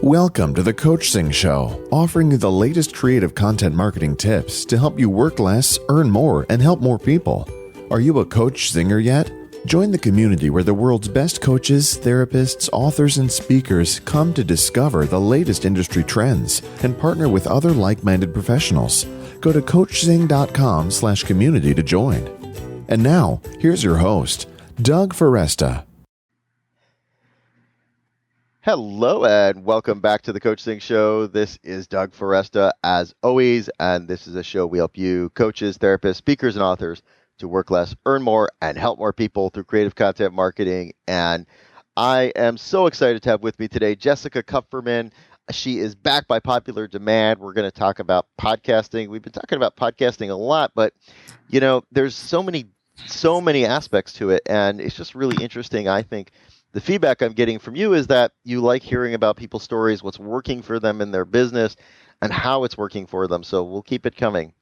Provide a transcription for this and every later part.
Welcome to the Coachzing Show, offering you the latest creative content marketing tips to help you work less, earn more, and help more people. Are you a coach zinger yet? Join the community where the world's best coaches, therapists, authors, and speakers come to discover the latest industry trends and partner with other like-minded professionals. Go to coachzing.com/community to join. And now, here's your host, Doug Foresta. Hello and welcome back to the Coachzing Show. This is Doug Foresta as always, and this is a show we help you, coaches, therapists, speakers, and authors to work less, earn more, and help more people through creative content marketing. And I am so excited to have with me today Jessica Kupferman. She is back by popular demand. We're going to talk about podcasting. We've been talking about podcasting a lot, but you know, there's so many aspects to it, and it's just really interesting. I think the feedback I'm getting from you is that you like hearing about people's stories, what's working for them in their business, and how it's working for them. So we'll keep it coming.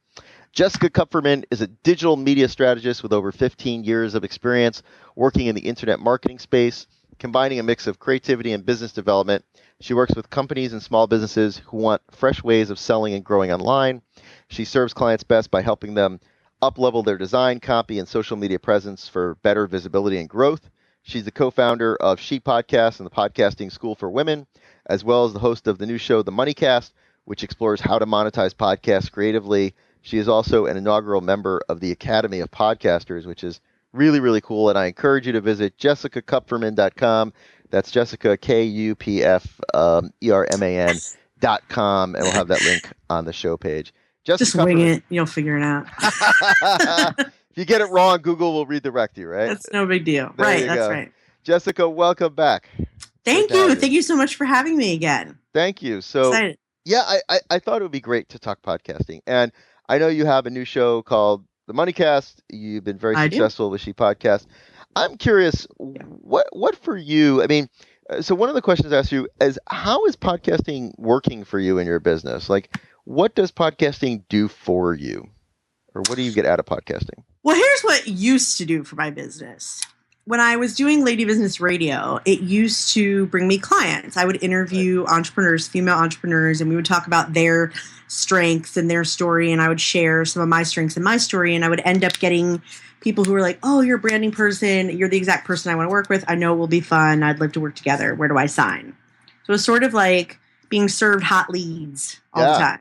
Jessica Kupferman is a digital media strategist with over 15 years of experience working in the internet marketing space, combining a mix of creativity and business development. She works with companies and small businesses who want fresh ways of selling and growing online. She serves clients best by helping them up-level their design, copy, and social media presence for better visibility and growth. She's the co-founder of She Podcast and the Podcasting School for Women, as well as the host of the new show, The Moneycast, which explores how to monetize podcasts creatively. She is also an inaugural member of the Academy of Podcasters, which is really, really cool. And I encourage you to visit jessicakupferman.com. That's Jessica, Kupferman.com. And we'll have that link on the show page. Jessica Just wing it. You'll figure it out. If you get it wrong, Google will redirect you, right? That's no big deal. There Right, that's right. Jessica, welcome back. Thank you. Thank you so much for having me again. Thank you. So, Excited. yeah, I thought it would be great to talk podcasting. And I know you have a new show called The Moneycast. You've been very successful with She Podcast. I'm curious, what for you, I mean, so one of the questions I asked you is, how is podcasting working for you in your business? Like, what does podcasting do for you? Or what do you get out of podcasting? Well, here's what it used to do for my business. When I was doing Lady Business Radio, it used to bring me clients. I would interview entrepreneurs, female entrepreneurs, and we would talk about their strengths and their story, and I would share some of my strengths and my story, and I would end up getting people who were like, oh, you're a branding person. You're the exact person I want to work with. I know it will be fun. I'd love to work together. Where do I sign? So it was sort of like being served hot leads all the time.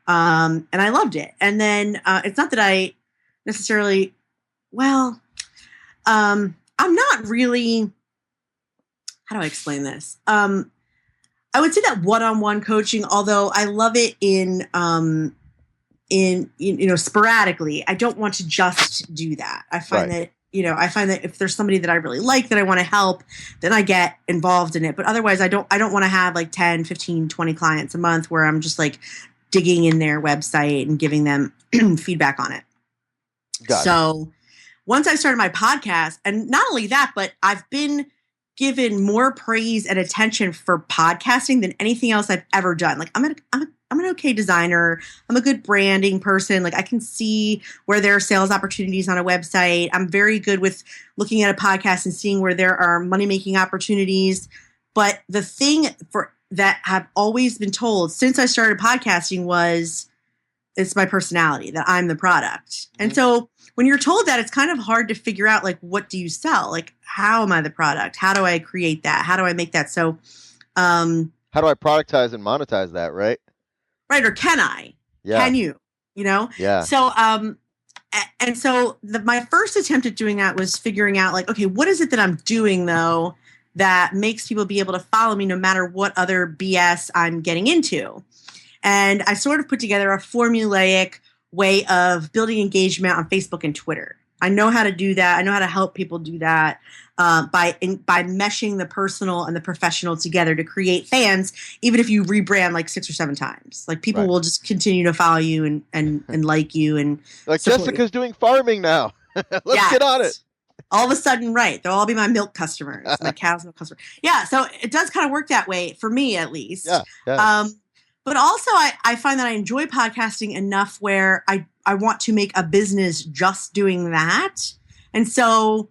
And I loved it. And then it's not that I necessarily, I'm not really, how do I explain this? I would say that one-on-one coaching, although I love it in sporadically, I don't want to just do that. I find that, if there's somebody that I really like that I want to help, then I get involved in it. But otherwise I don't want to have like 10, 15, 20 clients a month where I'm just like digging in their website and giving them feedback on it. So once I started my podcast, and not only that, but I've been given more praise and attention for podcasting than anything else I've ever done. Like I'm an okay designer. I'm a good branding person. Like I can see where there are sales opportunities on a website. I'm very good with looking at a podcast and seeing where there are money-making opportunities. But the thing that I've always been told since I started podcasting was it's my personality, that I'm the product. Mm-hmm. And so when you're told that, it's kind of hard to figure out, like, what do you sell? Like, how am I the product? How do I create that? How do I make that? So, how do I productize and monetize that? Right. Right. Or can I? Yeah. Can you? Yeah. So, and so my first attempt at doing that was figuring out, like, okay, what is it that I'm doing though that makes people be able to follow me no matter what other BS I'm getting into? And I sort of put together a formulaic way of building engagement on Facebook and Twitter. I know how to do that. I know how to help people do that by meshing the personal and the professional together to create fans, even if you rebrand like 6 or 7 times. Like people will just continue to follow you and like you. And like Jessica's doing farming now. Let's get on it. All of a sudden, right. They'll all be my milk customers, my cow's milk customers. Yeah, so it does kind of work that way, for me at least. Yeah. But also, I find that I enjoy podcasting enough where I want to make a business just doing that. And so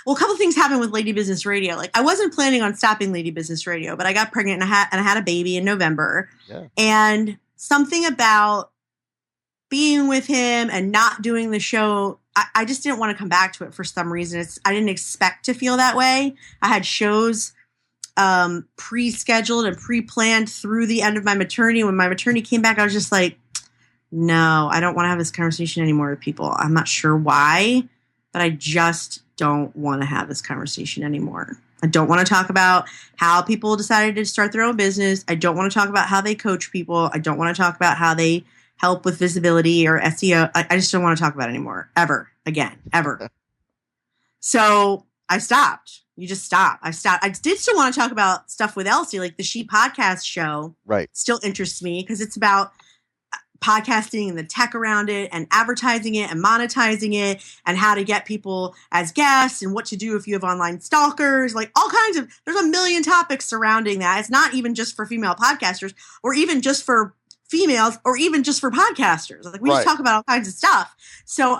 Well, a couple things happened with Lady Business Radio. Like I wasn't planning on stopping Lady Business Radio, but I got pregnant and I had a baby in November. Yeah. And something about being with him and not doing the show, I just didn't want to come back to it for some reason. I didn't expect to feel that way. I had shows pre-scheduled and pre-planned through the end of my maternity. When my maternity came back, I was just like, no, I don't want to have this conversation anymore with people. I'm not sure why, but I just don't want to have this conversation anymore. I don't want to talk about how people decided to start their own business. I don't want to talk about how they coach people. I don't want to talk about how they help with visibility or SEO. I just don't want to talk about it anymore, ever, again, ever. So I stopped. You just stop. I stopped. I did still want to talk about stuff with Elsie, like the She Podcast show. Right. Still interests me because it's about podcasting and the tech around it and advertising it and monetizing it and how to get people as guests and what to do if you have online stalkers, like all kinds of, there's a million topics surrounding that. It's not even just for female podcasters or even just for females or even just for podcasters. Like we just talk about all kinds of stuff. So,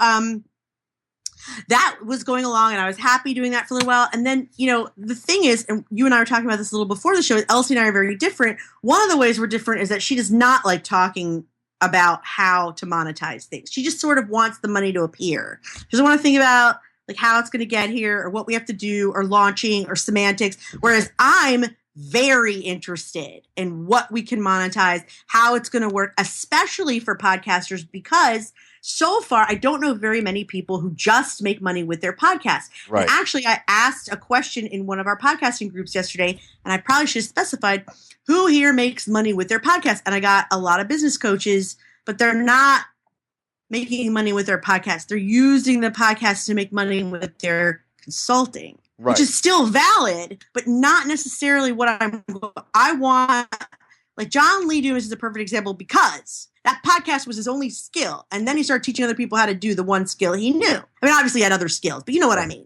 that was going along and I was happy doing that for a little while. And then, you know, the thing is, and you and I were talking about this a little before the show, Elsie and I are very different. One of the ways we're different is that she does not like talking about how to monetize things. She just sort of wants the money to appear. She doesn't want to think about like how it's going to get here or what we have to do or launching or semantics. Whereas I'm very interested in what we can monetize, how it's going to work, especially for podcasters, because so far, I don't know very many people who just make money with their podcast. Right. And actually, I asked a question in one of our podcasting groups yesterday, and I probably should have specified who here makes money with their podcast. And I got a lot of business coaches, but they're not making money with their podcast. They're using the podcast to make money with their consulting, which is still valid, but not necessarily what I want. Like John Lee Dumas is a perfect example because that podcast was his only skill. And then he started teaching other people how to do the one skill he knew. I mean, obviously he had other skills, but you know what I mean?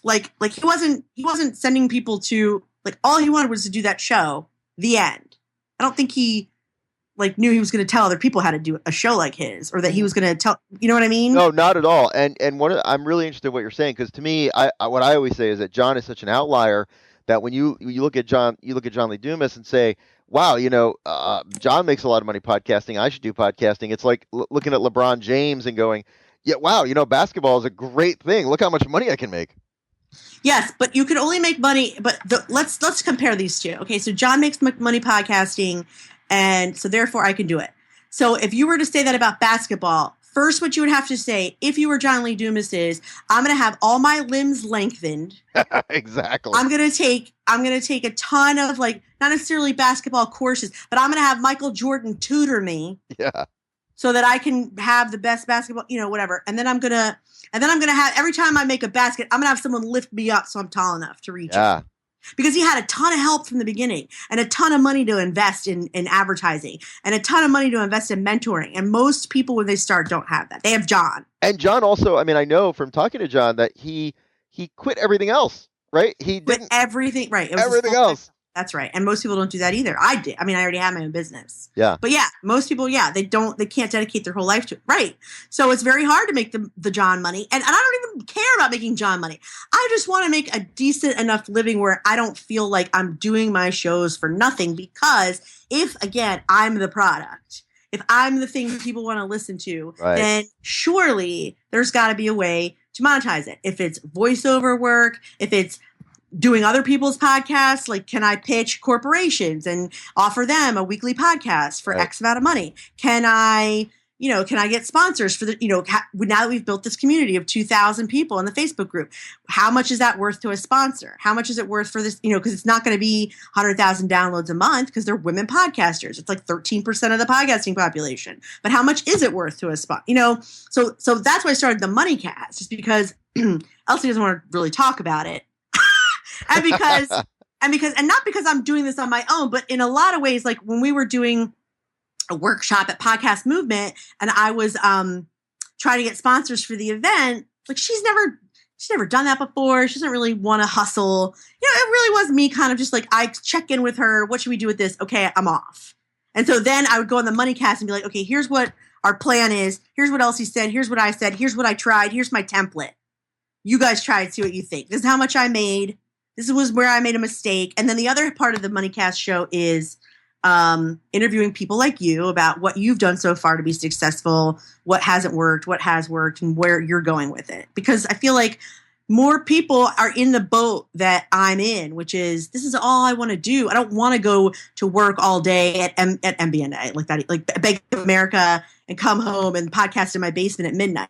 Like he wasn't sending people to, like, all he wanted was to do that show, the end. I don't think he like knew he was going to tell other people how to do a show like his, or that he was going to tell, you know what I mean? No, not at all. And I'm really interested in what you're saying, because to me, what I always say is that John is such an outlier that when you look at John Lee Dumas and say, wow, you know, John makes a lot of money podcasting, I should do podcasting. It's like looking at LeBron James and going, yeah, wow, you know, basketball is a great thing. Look how much money I can make. Yes, but you can only make money. But let's compare these two. Okay, so John makes money podcasting, and so therefore I can do it. So if you were to say that about basketball, first what you would have to say, if you were John Lee Dumas, is I'm going to have all my limbs lengthened. Exactly. I'm going to take a ton of, like, not necessarily basketball courses, but I'm going to have Michael Jordan tutor me. Yeah. So that I can have the best basketball, you know, whatever. And then I'm going to have, every time I make a basket, I'm going to have someone lift me up so I'm tall enough to reach it. Because he had a ton of help from the beginning and a ton of money to invest in advertising and a ton of money to invest in mentoring. And most people, when they start, don't have that. They have John. And John also, I mean, I know from talking to John that he quit everything else, right? He didn't everything, right? It was everything else. That's right. And most people don't do that either. I did. I mean, I already had my own business. Yeah. But yeah, most people, they can't dedicate their whole life to it. Right. So it's very hard to make the John money. And I don't even care about making John money. I just want to make a decent enough living where I don't feel like I'm doing my shows for nothing, because if, again, I'm the product, if I'm the thing that people want to listen to, then surely there's got to be a way to monetize it. If it's voiceover work, if it's doing other people's podcasts, like, can I pitch corporations and offer them a weekly podcast for X amount of money? Can I get sponsors for now that we've built this community of 2,000 people in the Facebook group, how much is that worth to a sponsor? How much is it worth for this, because it's not going to be 100,000 downloads a month because they're women podcasters. It's like 13% of the podcasting population. But how much is it worth to a spot? So that's why I started the moneycast, just because Elsie doesn't want to really talk about it. And not because I'm doing this on my own, but in a lot of ways, like when we were doing a workshop at Podcast Movement and I was trying to get sponsors for the event, like she's never done that before. She doesn't really want to hustle. It really was me kind of just like, I check in with her. What should we do with this? Okay, I'm off. And so then I would go on the moneycast and be like, okay, here's what our plan is. Here's what Elsie said. Here's what I said. Here's what I tried. Here's my template. you guys try and see what you think. This is how much I made. This was where I made a mistake. And then the other part of the MoneyCast show is interviewing people like you about what you've done so far to be successful, what hasn't worked, what has worked, and where you're going with it. Because I feel like more people are in the boat that I'm in, which is this is all I want to do. I don't want to go to work all day at MBNA like that, like Bank of America, and come home and podcast in my basement at midnight.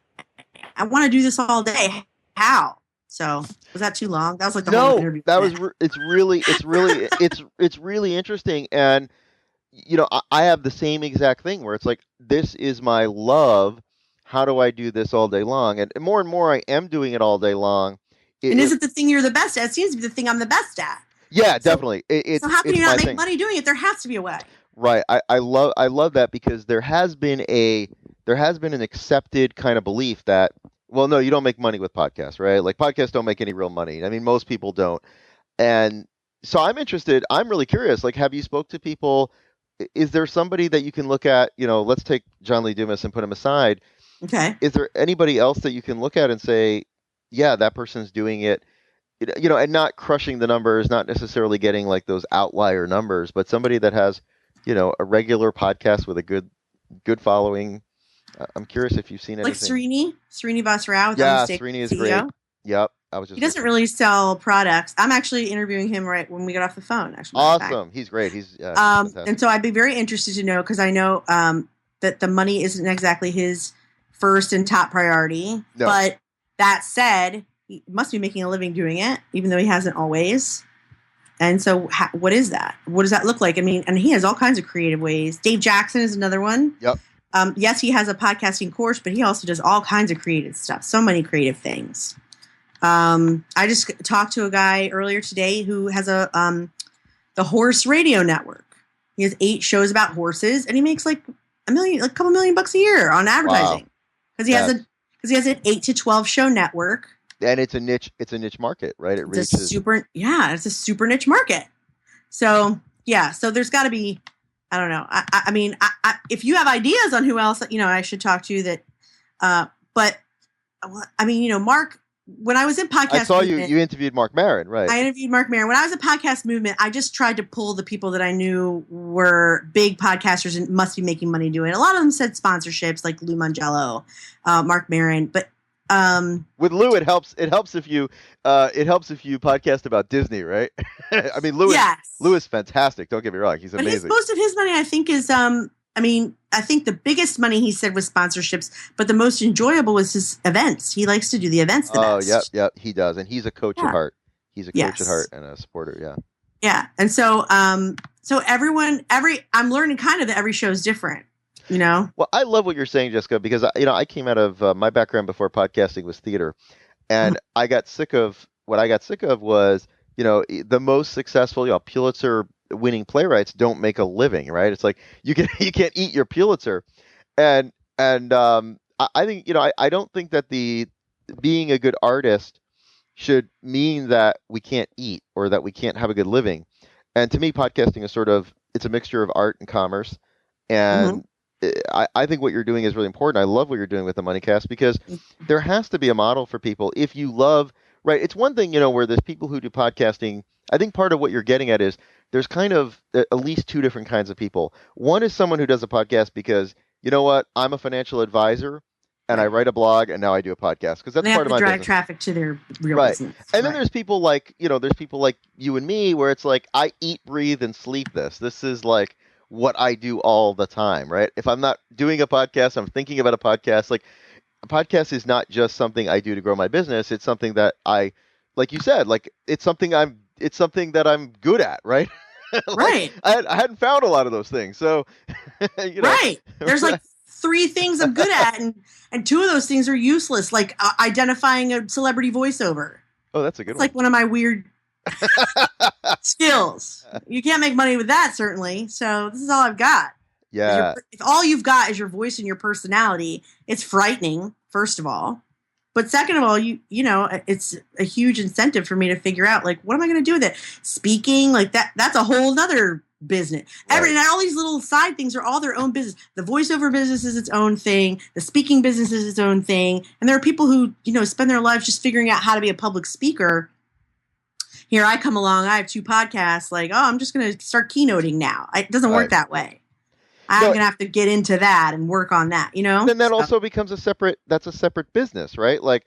I want to do this all day. How? So was that too long? That was like the whole interview. That was it's really interesting. And you know, I have the same exact thing where it's like, this is my love. How do I do this all day long? And more I am doing it all day long. And is it the thing you're the best at? It seems to be the thing I'm the best at. Yeah, so, definitely. So how can you not make money doing it? There has to be a way. Right. I love that, because there has been an accepted kind of belief that, well, no, you don't make money with podcasts, right? Like podcasts don't make any real money. I mean, most people don't. And so I'm really curious, like, have you spoke to people? Is there somebody that you can look at, you know, let's take John Lee Dumas and put him aside. Okay. Is there anybody else that you can look at and say, yeah, that person's doing it, you know, and not crushing the numbers, not necessarily getting like those outlier numbers, but somebody that has, you know, a regular podcast with a good following. I'm curious if you've seen anything. Like Srini Basrao. Yeah, Srini is great. Yep. He doesn't really sell products. I'm actually interviewing him right when we get off the phone. Actually, awesome. He's great. He's and so I'd be very interested to know, because I know that the money isn't exactly his first and top priority. No. But that said, he must be making a living doing it, even though he hasn't always. And so, what is that? What does that look like? I mean, and he has all kinds of creative ways. Dave Jackson is another one. Yep. Yes, he has a podcasting course, but he also does all kinds of creative stuff. So many creative things. I just talked to a guy earlier today who has the Horse Radio Network. He has 8 shows about horses, and he makes like a couple million bucks a year on advertising, because he has an 8 to 12 show network. And it's a niche market, right? It's a super niche market. So yeah, so there's got to be, I don't know. I mean, if you have ideas on who else, you know, I should talk to that, but I mean, you know, Mark. When I was in podcast, I saw you interviewed Mark Maron, right? I interviewed Mark Maron. When I was at Podcast Movement, I just tried to pull the people that I knew were big podcasters and must be making money doing it. A lot of them said sponsorships, like Lou Mangello, Mark Maron. But with Lou, it helps if you podcast about Disney, right? I mean, Lou is fantastic. Don't get me wrong; he's amazing. Most of his money, I think, is I think the biggest money he said was sponsorships, but the most enjoyable was his events. He likes to do the events the best. Yep, he does. And he's a coach at heart. He's a coach at heart and a supporter, yeah. Yeah. And so I'm learning kind of that every show is different, you know? Well, I love what you're saying, Jessica, because, you know, I came out of my background before podcasting was theater, and what I got sick of was, you know, the most successful, you know, Pulitzer winning playwrights don't make a living, right? It's like you can't eat your Pulitzer, and I think, you know, I don't think that the being a good artist should mean that we can't eat or that we can't have a good living. And to me, podcasting is it's a mixture of art and commerce, and I think what you're doing is really important. I love what you're doing with the MoneyCast, because there has to be a model for people if you love. Right, it's one thing, you know, where there's people who do podcasting. I think part of what you're getting at is there's kind of at least 2 different kinds of people. One is someone who does a podcast because, you know what, I'm a financial advisor and I write a blog and now I do a podcast because that's part of my business. They have to drive traffic to their real business. And then there's people like, you know, you and me where it's like I eat, breathe, and sleep this. This is like what I do all the time, right? If I'm not doing a podcast, I'm thinking about a podcast. Like, a podcast is not just something I do to grow my business. It's something that like you said, like it's something that I'm good at, right? Right. I hadn't found a lot of those things. So, you know, right. There's like 3 things I'm good at, and 2 of those things are useless, like identifying a celebrity voiceover. Oh, that's a good one. It's like one of my weird skills. You can't make money with that, certainly. So this is all I've got. Yeah. If all you've got is your voice and your personality, it's frightening, first of all. But second of all, you know, it's a huge incentive for me to figure out, like, what am I going to do with it? Speaking, like that's a whole nother business. Right. And all these little side things are all their own business. The voiceover business is its own thing. The speaking business is its own thing. And there are people who, spend their lives just figuring out how to be a public speaker. Here I come along. I have 2 podcasts. Like, I'm just going to start keynoting now. It doesn't work that way. I'm going to have to get into that and work on that, Then that also becomes a separate business, right? Like,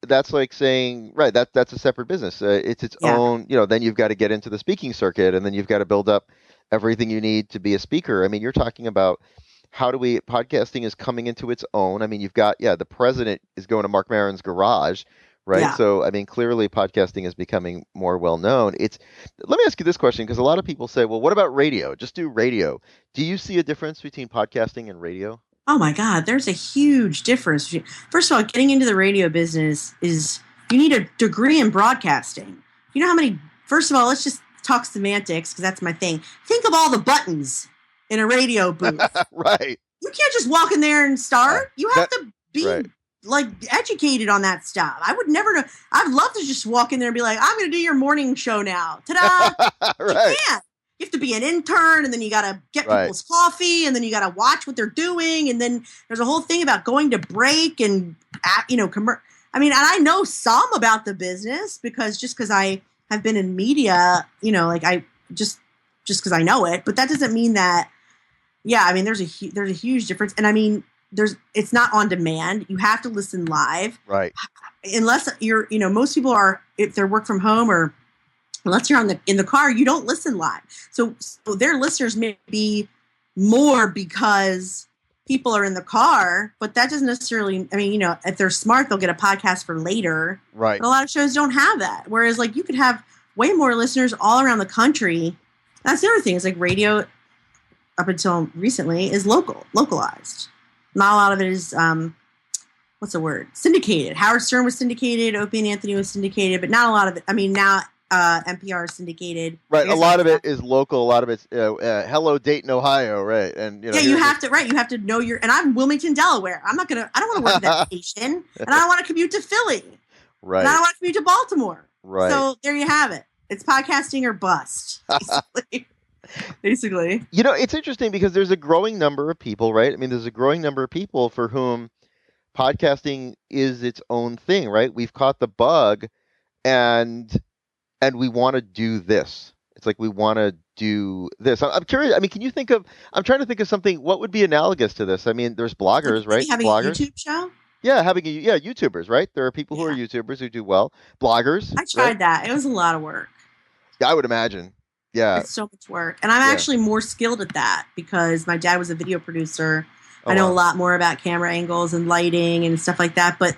that's like saying, right, that's a separate business. It's its own, then you've got to get into the speaking circuit, and then you've got to build up everything you need to be a speaker. I mean, you're talking about podcasting is coming into its own. I mean, you've got, the president is going to Mark Maron's garage, right? Yeah. So, I mean, clearly podcasting is becoming more well-known. Let me ask you this question, because a lot of people say, well, what about radio? Just do radio. Do you see a difference between podcasting and radio? Oh my God, there's a huge difference. First of all, getting into the radio business is, you need a degree in broadcasting. You know how many, first of all, let's just talk semantics, because that's my thing. Think of all the buttons in a radio booth. Right. You can't just walk in there and start. You have to be educated on that stuff. I would never know. I'd love to just walk in there and be like, I'm going to do your morning show now. Ta-da. Right. You can't. You have to be an intern, and then you got to get people's coffee, and then you got to watch what they're doing. And then there's a whole thing about going to break and, and I know some about the business because I have been in media, I just because I know it, but that doesn't mean that, there's a huge difference. And it's not on demand. You have to listen live. Right. Unless you're, most people are, if they're work from home or unless you're in the car, you don't listen live. So their listeners may be more because people are in the car, but that doesn't necessarily, if they're smart, they'll get a podcast for later. Right. But a lot of shows don't have that. Whereas you could have way more listeners all around the country. That's the other thing is radio up until recently is localized. Not a lot of it is, what's the word? Syndicated. Howard Stern was syndicated. Opie and Anthony was syndicated, but not a lot of it. Now NPR is syndicated. Right. A lot of it is local. A lot of it's hello Dayton, Ohio. Right. And you have to know and I'm Wilmington, Delaware. I don't want to work at that station, and I don't want to commute to Philly. Right. And I don't want to commute to Baltimore. Right. So there you have it. It's podcasting or bust. Basically. It's interesting because there's a growing number of people, right? There's a growing number of people for whom podcasting is its own thing, right? We've caught the bug, and we want to do this. It's like we want to do this. I'm curious. Can you think of? I'm trying to think of something. What would be analogous to this? There's bloggers, right? Having bloggers. a YouTube show. Yeah, YouTubers, right? There are people who are YouTubers who do well. Bloggers. I tried that. It was a lot of work. Yeah, I would imagine. Yeah. It's so much work. And I'm actually more skilled at that because my dad was a video producer. I know a lot more about camera angles and lighting and stuff like that. But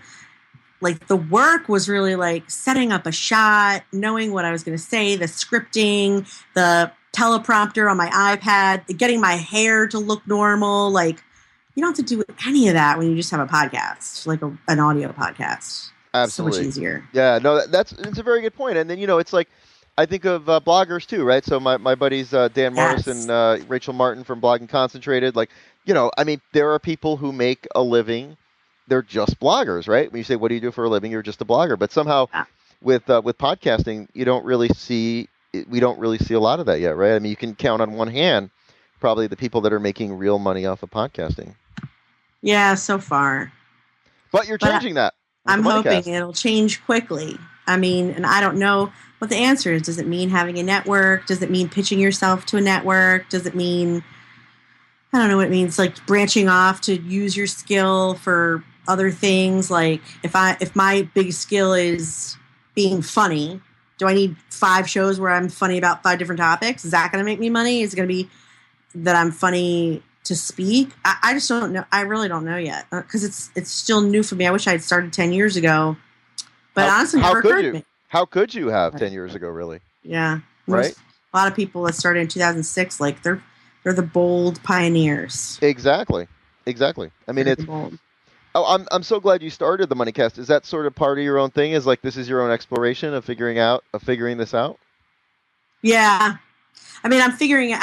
the work was really setting up a shot, knowing what I was going to say, the scripting, the teleprompter on my iPad, getting my hair to look normal. You don't have to do any of that when you just have a podcast, an audio podcast. Absolutely. So much easier. Yeah, no, it's a very good point. And then, it's I think of bloggers too, right? So my buddies Dan Morris and Rachel Martin from Blogging Concentrated, there are people who make a living. They're just bloggers, right? When you say, what do you do for a living? You're just a blogger. But somehow with podcasting, we don't really see a lot of that yet, right? You can count on one hand probably the people that are making real money off of podcasting. Yeah, so far. But you're changing that. I'm hoping it'll change quickly. And I don't know what the answer is. Does it mean having a network? Does it mean pitching yourself to a network? Does it mean, I don't know what it means, branching off to use your skill for other things? If my big skill is being funny, do I need 5 shows where I'm funny about 5 different topics? Is that going to make me money? Is it going to be that I'm funny to speak? I just don't know. I really don't know yet because it's still new for me. I wish I had started 10 years ago. But honestly, never occurred to me. How could you have 10 years ago, really? Yeah. Right? A lot of people that started in 2006, they're the bold pioneers. Exactly. It's bold. Oh, I'm so glad you started the MoneyCast. Is that sort of part of your own thing? Is this is your own exploration of figuring this out? Yeah. I'm figuring it.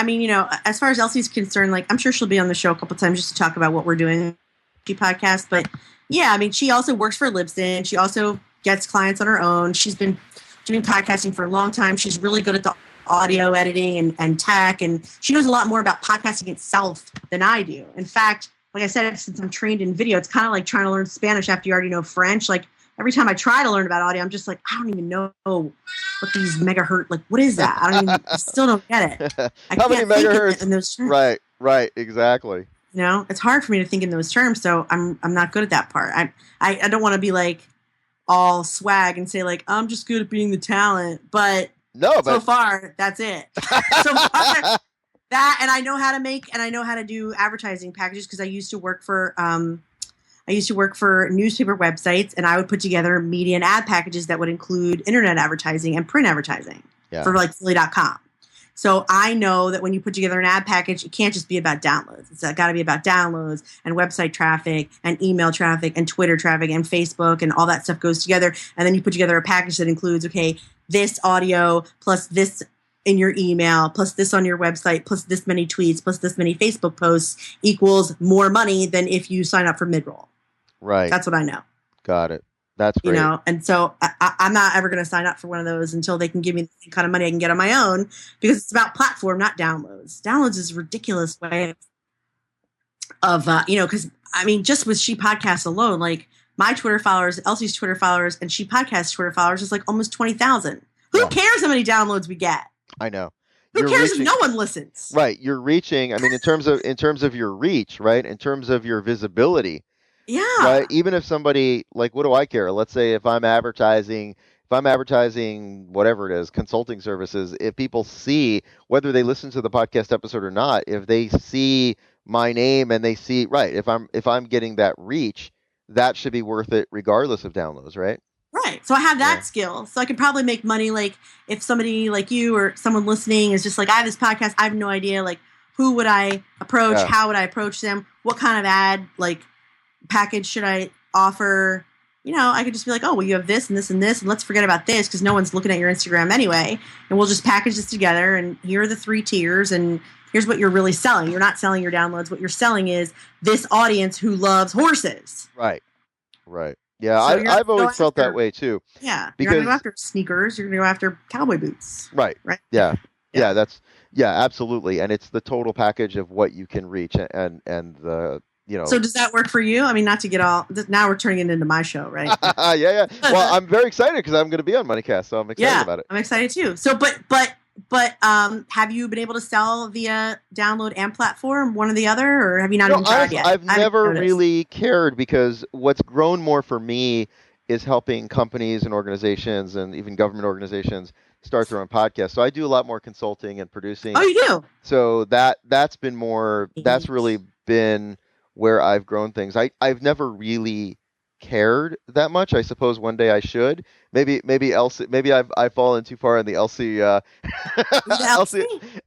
As far as Elsie's concerned, I'm sure she'll be on the show a couple times just to talk about what we're doing podcast. But yeah, she also works for Libsyn. She also gets clients on her own. She's been doing podcasting for a long time. She's really good at the audio editing and tech, and she knows a lot more about podcasting itself than I do. In fact, like I said, since I'm trained in video, it's kind of like trying to learn Spanish after you already know French. Like every time I try to learn about audio, I'm just like, I don't even know what these megahertz, like what is that? I still don't get it. How many megahertz? In those terms. Right, exactly. You know, it's hard for me to think in those terms, so I'm not good at that part. I don't want to be like all swag and say like I'm just good at being the talent, but so far that's it. So far that, and I know how to make and I know how to do advertising packages because I used to work for newspaper websites, and I would put together media and ad packages that would include internet advertising and print advertising for like Philly.com. So I know that when you put together an ad package, it can't just be about downloads. It's got to be about downloads and website traffic and email traffic and Twitter traffic and Facebook, and all that stuff goes together. And then you put together a package that includes, okay, this audio plus this in your email plus this on your website plus this many tweets plus this many Facebook posts equals more money than if you sign up for mid-roll. Right. That's what I know. Got it. That's great. You know, and so I'm not ever going to sign up for one of those until they can give me the same kind of money I can get on my own, because it's about platform, not downloads. Downloads is a ridiculous way of, because I mean, just with She Podcasts alone, like my Twitter followers, Elsie's Twitter followers, and She Podcasts Twitter followers is like almost 20,000. Who cares how many downloads we get? I know. Who cares if no one listens? Right. You're reaching. I mean, in terms of your reach, right? In terms of your visibility. Yeah. Right. Even if somebody, like, what do I care? Let's say if I'm advertising whatever it is, consulting services, if people see, whether they listen to the podcast episode or not, if they see my name and they see, right, if I'm getting that reach, that should be worth it regardless of downloads, right? Right. So I have that skill. So I could probably make money, like if somebody like you or someone listening is just like, I have this podcast, I have no idea, like who would I approach? Yeah. How would I approach them? What kind of ad package should I offer? You know, I could just be like, oh, well, you have this and this and this, and let's forget about this because no one's looking at your Instagram anyway. And we'll just package this together, and here are the 3 tiers, and here's what you're really selling. You're not selling your downloads. What you're selling is this audience who loves horses. Right. Yeah, so I've always felt that way too. Yeah, because you're not going to go after sneakers. You're going to go after cowboy boots. Right. Yeah. Absolutely. And it's the total package of what you can reach and the. So does that work for you? I mean, not to get all. Now we're turning it into my show, right? Yeah. Well, I'm very excited because I'm going to be on Moneycast, so I'm excited about it. I'm excited too. So, but have you been able to sell via download and platform, one or the other, or have you not even tried yet? I've never really cared, because what's grown more for me is helping companies and organizations and even government organizations start their own podcasts. So I do a lot more consulting and producing. Oh, you do? So that's been more. That's really been where I've grown things. I've never really cared that much. I suppose one day I should. Maybe Elsie. Maybe I've fallen too far in the Elsie.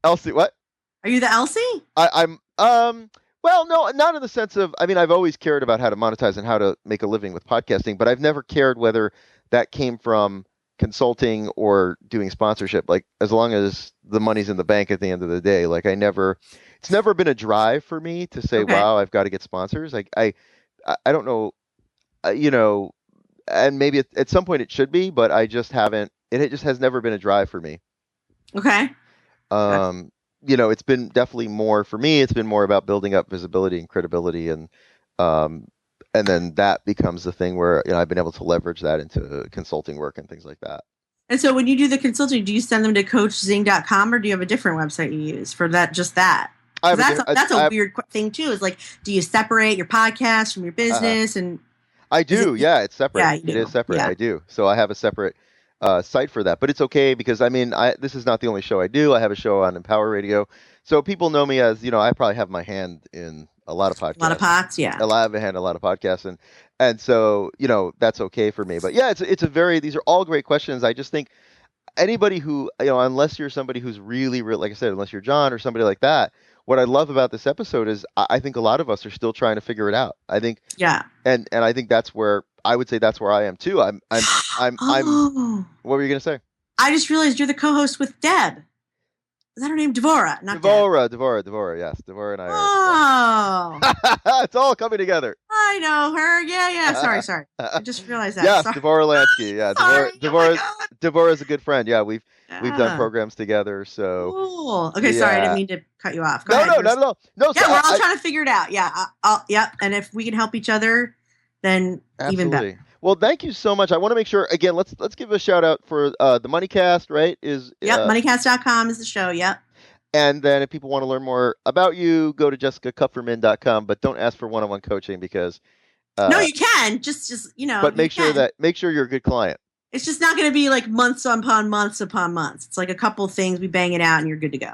Elsie. What? Are you the Elsie? I'm. Well, no, not in the sense of. I mean, I've always cared about how to monetize and how to make a living with podcasting, but I've never cared whether that came from consulting or doing sponsorship. Like, as long as the money's in the bank at the end of the day. Like, it's never been a drive for me to say, wow, I've got to get sponsors. Like, I don't know, and maybe at some point it should be, but I just haven't. It just has never been a drive for me. Okay. It's been definitely more for me. It's been more about building up visibility and credibility, and then that becomes the thing where I've been able to leverage that into consulting work and things like that. And so when you do the consulting, do you send them to coachzing.com, or do you have a different website you use for that? Just that. That's a weird thing too. Is like, do you separate your podcast from your business? And I do. It's separate. Yeah, it is separate. Yeah. I do. So I have a separate site for that. But it's okay, because I mean, this is not the only show I do. I have a show on Empower Radio, so people know me as I probably have my hand in a lot of podcasts. A lot of pots, yeah. A lot of podcasts, and so that's okay for me. But yeah, these are all great questions. I just think anybody who unless you're somebody who's really, like I said, unless you're John or somebody like that. What I love about this episode is I think a lot of us are still trying to figure it out. I think, and I think that's where I would say that's where I am too. I'm. What were you gonna say? I just realized you're the co-host with Deb. Is that her name? Devora, not Devora. Yes, Devora and I Oh. are. It's all coming together. I know her. Yeah. Sorry. I just realized that. Yes, Sorry. Devora Lansky. Yeah, Sorry. Devora's a good friend. Yeah, we've done programs together. So cool. Okay, sorry, I didn't mean to cut you off. Go ahead. No, not at all. No, yeah, we're all trying to figure it out. Yeah, yep. And if we can help each other, then even better. Well, thank you so much. I want to make sure again. Let's give a shout out for the moneycast. Right? Moneycast.com is the show. Yep. And then if people want to learn more about you, go to jessicakupferman.com. But don't ask for one-on-one coaching because. No, you can just But make sure you're a good client. It's just not going to be like months upon months. It's like a couple of things. We bang it out and you're good to go.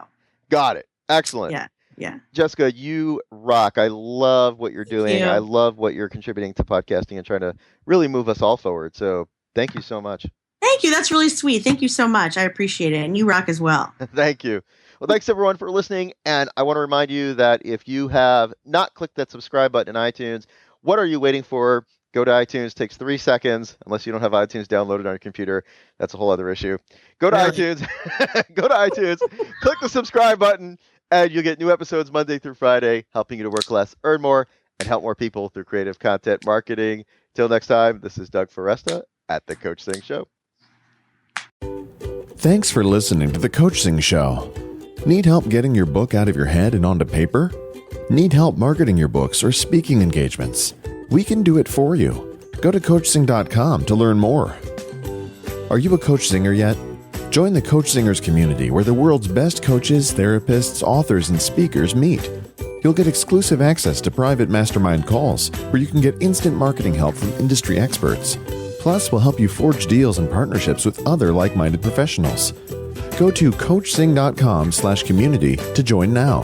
Got it. Excellent. Yeah. Jessica, you rock. I love what you're doing. You. I love what you're contributing to podcasting and trying to really move us all forward. So thank you so much. Thank you. That's really sweet. Thank you so much. I appreciate it. And you rock as well. Thank you. Well, thanks everyone for listening. And I want to remind you that if you have not clicked that subscribe button in iTunes, what are you waiting for? Go to iTunes. Takes 3 seconds, unless you don't have iTunes downloaded on your computer. That's a whole other issue. Go to iTunes. Go to iTunes. Click the subscribe button, and you'll get new episodes Monday through Friday, helping you to work less, earn more, and help more people through creative content marketing. Till next time, this is Doug Foresta at the Coachzing Show. Thanks for listening to the Coachzing Show. Need help getting your book out of your head and onto paper? Need help marketing your books or speaking engagements? We can do it for you. Go to Coachzing.com to learn more. Are you a coach zinger yet? Join the Coach Zingers community where the world's best coaches, therapists, authors, and speakers meet. You'll get exclusive access to private mastermind calls where you can get instant marketing help from industry experts. Plus, we'll help you forge deals and partnerships with other like-minded professionals. Go to Coachzing.com/community to join now.